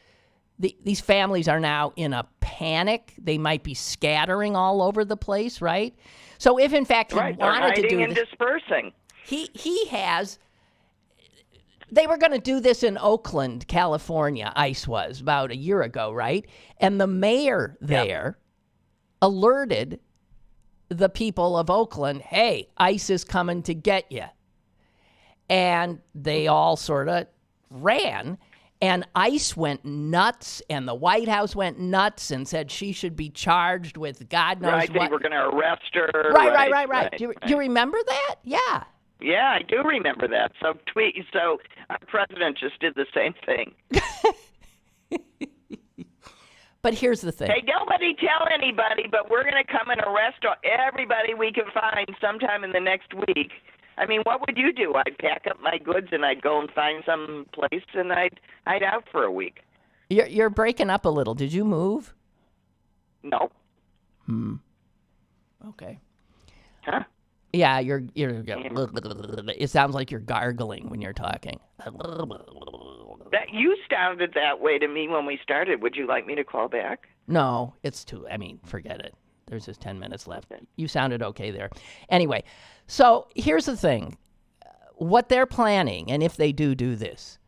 These families are now in a panic. They might be scattering all over the place, right? So if, in fact, he wanted to do this... and dispersing. He has... They were going to do this in Oakland, California, ICE was, about a year ago, right? And the mayor there alerted the people of Oakland, hey, ICE is coming to get you. And they all sort of ran. And ICE went nuts, and the White House went nuts and said she should be charged with God knows what. They were going to arrest her. Right. Do you remember that? Yeah. Yeah, I do remember that. So our president just did the same thing. But here's the thing. Hey, nobody tell anybody, but we're going to come and arrest everybody we can find sometime in the next week. I mean, what would you do? I'd pack up my goods and I'd go and find some place and I'd hide out for a week. You're breaking up a little. Did you move? No. Okay. Huh? Yeah, you're. It sounds like you're gargling when you're talking. That you sounded that way to me when we started. Would you like me to call back? No, it's too. I mean, forget it. There's just 10 minutes left. You sounded okay there. Anyway, so here's the thing. What they're planning, and if they do this,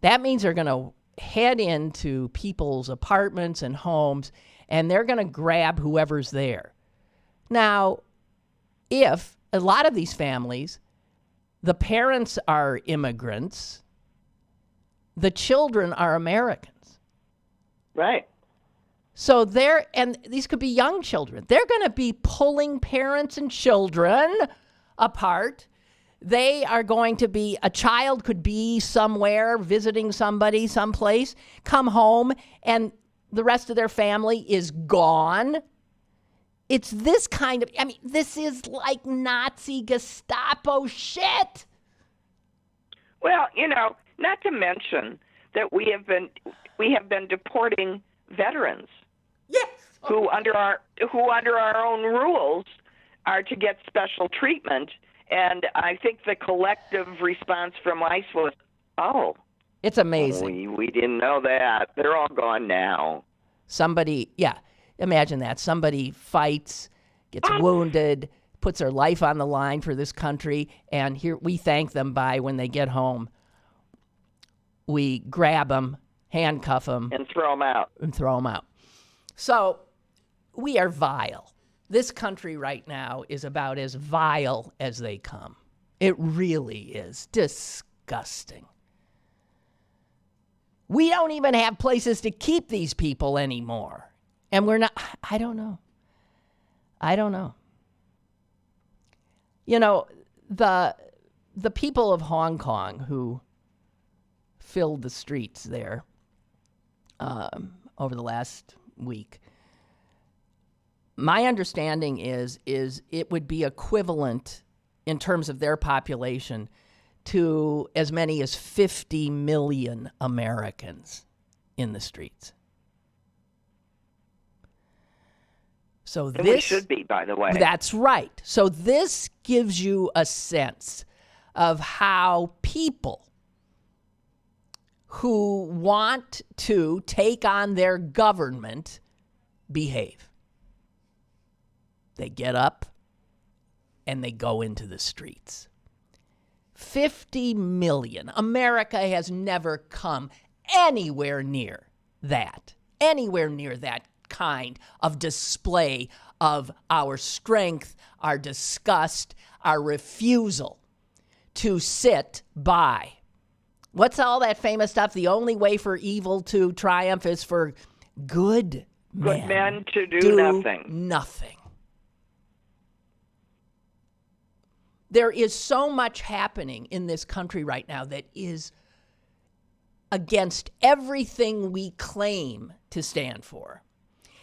that means they're going to head into people's apartments and homes, and they're going to grab whoever's there. Now, if a lot of these families, the parents are immigrants, the children are Americans. Right. So and these could be young children. They're going to be pulling parents and children apart. They are going to be, a child could be somewhere visiting somebody, someplace, come home, and the rest of their family is gone. It's this kind of, I mean, this is like Nazi Gestapo shit. Well, not to mention that we have been deporting veterans. Yes. Who under our own rules are to get special treatment, and I think the collective response from ICE was, "Oh, it's amazing. We didn't know that. They're all gone now." Somebody, imagine that. Somebody fights, gets wounded, puts their life on the line for this country, and here we thank them by when they get home, we grab them, handcuff them, and throw them out. So we are vile. This country right now is about as vile as they come. It really is disgusting. We don't even have places to keep these people anymore. And we're not, I don't know. The people of Hong Kong who filled the streets there over the last week, my understanding is it would be equivalent in terms of their population to as many as 50 million Americans in the streets. So and we should be, by the way. That's right. So this gives you a sense of how people who want to take on their government behave. They get up and they go into the streets. 50 million. America has never come anywhere near that kind of display of our strength, our disgust, our refusal to sit by. What's all that famous stuff? The only way for evil to triumph is for good men to do nothing. There is so much happening in this country right now that is against everything we claim to stand for.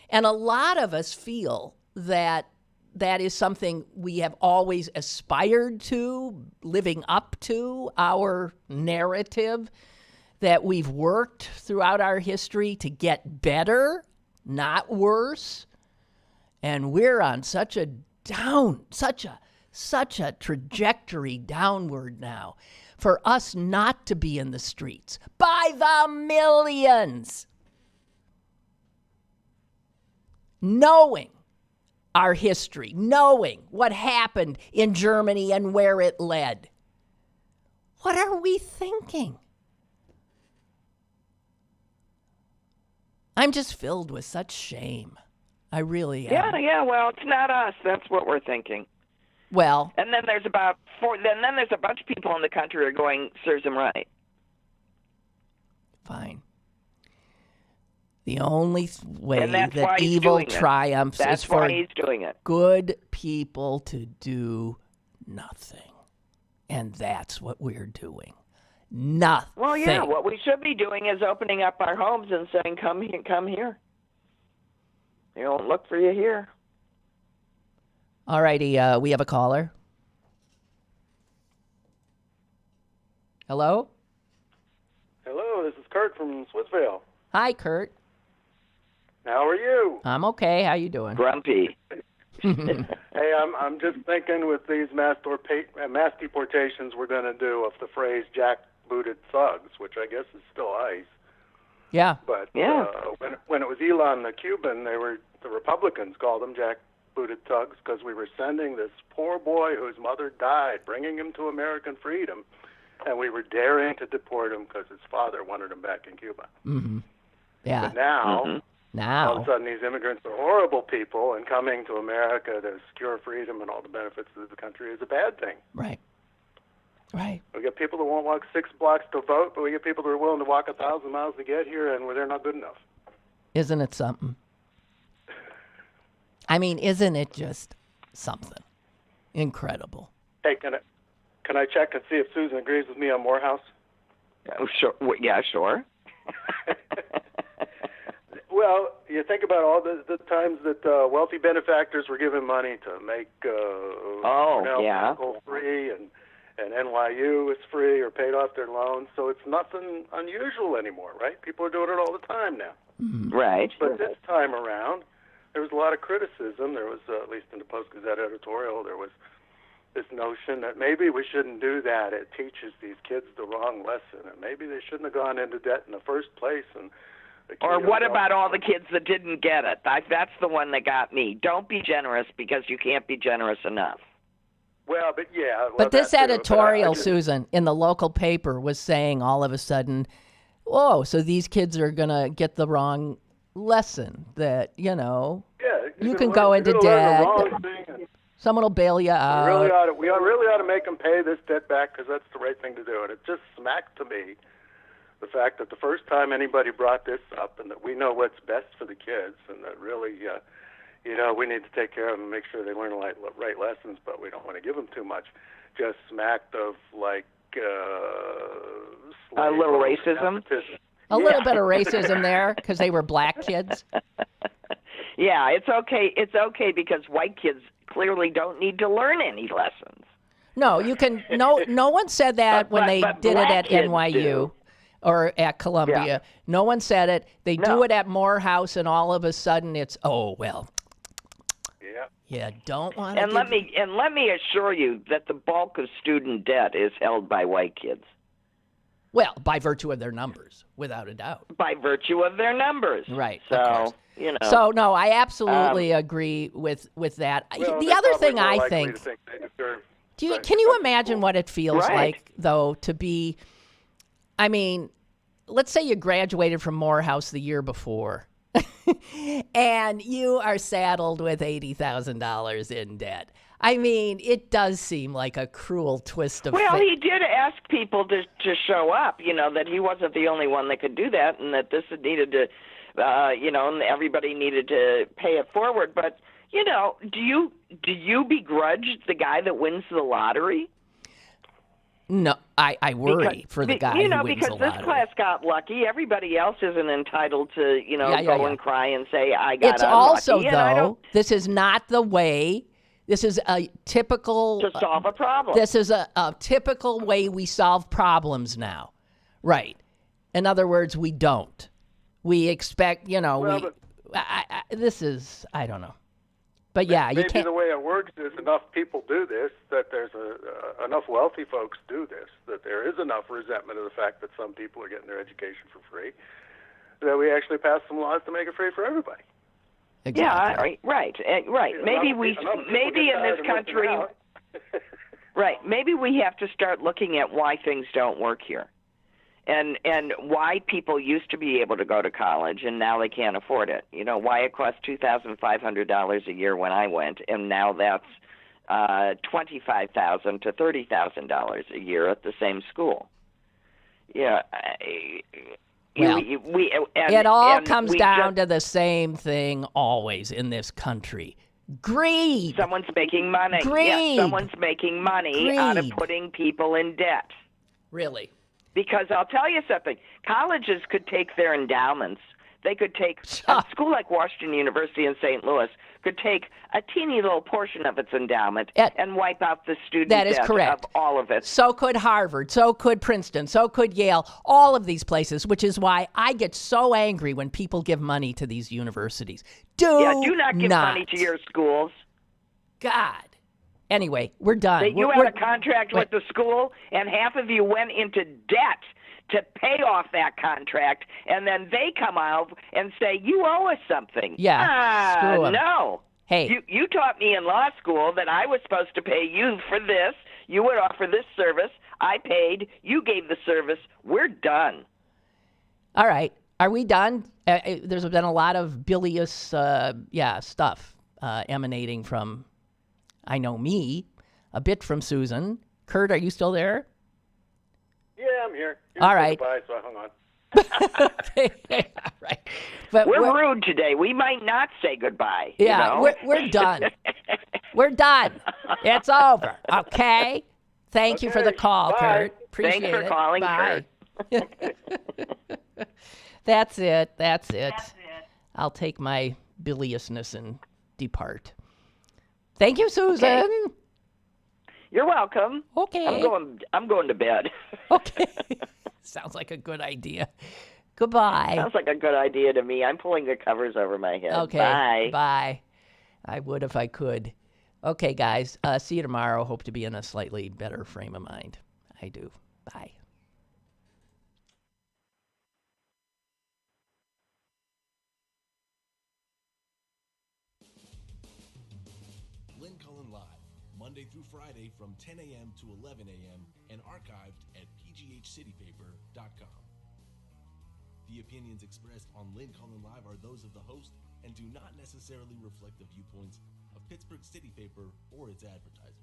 And a lot of us feel that that is something we have always aspired to, living up to our narrative that we've worked throughout our history to get better, not worse. And we're on such a trajectory downward now for us not to be in the streets by the millions, knowing our history, knowing what happened in Germany and where it led. What are we thinking? I'm just filled with such shame. I really am. Yeah, well, it's not us. That's what we're thinking. Well, and then there's there's a bunch of people in the country who are going, serves them right. Fine. The only way that he's evil triumphs is for he's doing it. Good people to do nothing. And that's what we're doing. Nothing. Well, yeah, what we should be doing is opening up our homes and saying, come here. They don't look for you here. All righty, we have a caller. Hello? Hello, this is Kurt from Swissvale. Hi, Kurt. How are you? I'm okay. How you doing? Grumpy. Hey, I'm just thinking with these mass deportations we're going to do of the phrase jackbooted thugs, which I guess is still ICE. Yeah. But Yeah. when it was Elon the Cuban, the Republicans called them jackbooted thugs because we were sending this poor boy whose mother died, bringing him to American freedom, and we were daring to deport him because his father wanted him back in Cuba. Mm-hmm. Yeah. But now, all of Now. a sudden, these immigrants are horrible people, and coming to America to secure freedom and all the benefits of the country is a bad thing. Right. Right. We get people that won't walk 6 blocks to vote, but we get people that are willing to walk 1,000 miles to get here, and they're not good enough. Isn't it something? I mean, isn't it just something incredible? Hey, can I check and see if Susan agrees with me on Morehouse? Oh, sure. Yeah, sure. Well, you think about all the times that wealthy benefactors were given money to make Cornell medical free, and NYU is free or paid off their loans, so it's nothing unusual anymore, right? People are doing it all the time now. Right. But this time around, there was a lot of criticism. There was, at least in the Post-Gazette editorial, there was this notion that maybe we shouldn't do that. It teaches these kids the wrong lesson, and maybe they shouldn't have gone into debt in the first place. And Or what about all the kids that didn't get it? That's the one that got me. Don't be generous because you can't be generous enough. Well, but yeah. But this that too. editorial, But I just, Susan, in the local paper was saying all of a sudden, whoa, so these kids are going to get the wrong lesson that, yeah, you can go into debt. Someone will bail you out. We really ought to make them pay this debt back because that's the right thing to do. And it just smacked to me the fact that the first time anybody brought this up, and that we know what's best for the kids, and that really, we need to take care of them and make sure they learn the right lessons, but we don't want to give them too much, just smacked of like a little racism. A little bit of racism there because they were black kids. Yeah, it's okay. It's okay because white kids clearly don't need to learn any lessons. No, you can. No one said that when they did it at NYU. Do. Or at Columbia. Yeah. No one said it. They do it at Morehouse, and all of a sudden it's, oh, well. Yeah. Yeah, don't want to. And let me assure you that the bulk of student debt is held by white kids. Well, by virtue of their numbers, without a doubt. By virtue of their numbers. Right. So, So, no, I absolutely agree with that. Well, the other thing I more think, likely to they deserve can you imagine what it feels Right. like, though, to be, I mean, let's say you graduated from Morehouse the year before, and you are saddled with $80,000 in debt. I mean, it does seem like a cruel twist of fate. Well, he did ask people to show up, that he wasn't the only one that could do that, and that this needed to, and everybody needed to pay it forward. But, do you begrudge the guy that wins the lottery? No, I worry for the guy who wins because the lottery. this class got lucky. Everybody else isn't entitled to, go and cry and say, I got It's unlucky. also, And I though, don't- this is not the way. This is a typical. to solve a problem. This is a typical way we solve problems now. Right. In other words, we don't. We expect, this is, I don't know. But yeah, you maybe can't. the way it works is enough people do this, that there's enough wealthy folks do this, that there is enough resentment of the fact that some people are getting their education for free, that we actually pass some laws to make it free for everybody. Exactly. Yeah, right. Maybe in this country, right? Maybe we have to start looking at why things don't work here, and why people used to be able to go to college and now they can't afford it. Why it cost $2,500 a year when I went, and now that's $25,000 to $30,000 a year at the same school. Yeah. Well, it all comes down to the same thing always in this country. Greed. Someone's making money. Greed. Yeah, someone's making money out of putting people in debt. Really? Because I'll tell you something. Colleges could take their endowments they could take a school like Washington University in St. Louis could take a teeny little portion of its endowment and wipe out the student that is debt correct. of all of it. So could Harvard, so could Princeton, so could Yale, all of these places, which is why I get so angry when people give money to these universities. Do not give money to your schools. God. Anyway, we're done. You had a contract with the school, and half of you went into debt to pay off that contract, and then they come out and say, you owe us something. Yeah, screw 'em. No. Hey. You taught me in law school that I was supposed to pay you for this. You would offer this service. I paid. You gave the service. We're done. All right. Are we done? There's been a lot of bilious stuff emanating from, I know me, a bit from Susan. Kurt, are you still there? Yeah, I'm here. All right. Goodbye, so I hung on. All right. But we're rude today. We might not say goodbye. Yeah, you know? we're done. We're done. It's over. Okay? Thank you for the call, Bye. Kurt. Appreciate Thanks for it. calling, Bye. That's it. I'll take my biliousness and depart. Thank you, Susan. Okay. You're welcome. Okay. I'm going to bed. Okay. Sounds like a good idea. Goodbye. Sounds like a good idea to me. I'm pulling the covers over my head. Okay. Bye. Bye. I would if I could. Okay, guys. See you tomorrow. Hope to be in a slightly better frame of mind. I do. Bye. Lynn Cullen Live, Monday through Friday from 10 a.m. to 11 a.m. and archived at pghcitypaper.com. The opinions expressed on Lynn Cullen Live are those of the host and do not necessarily reflect the viewpoints of Pittsburgh City Paper or its advertisers.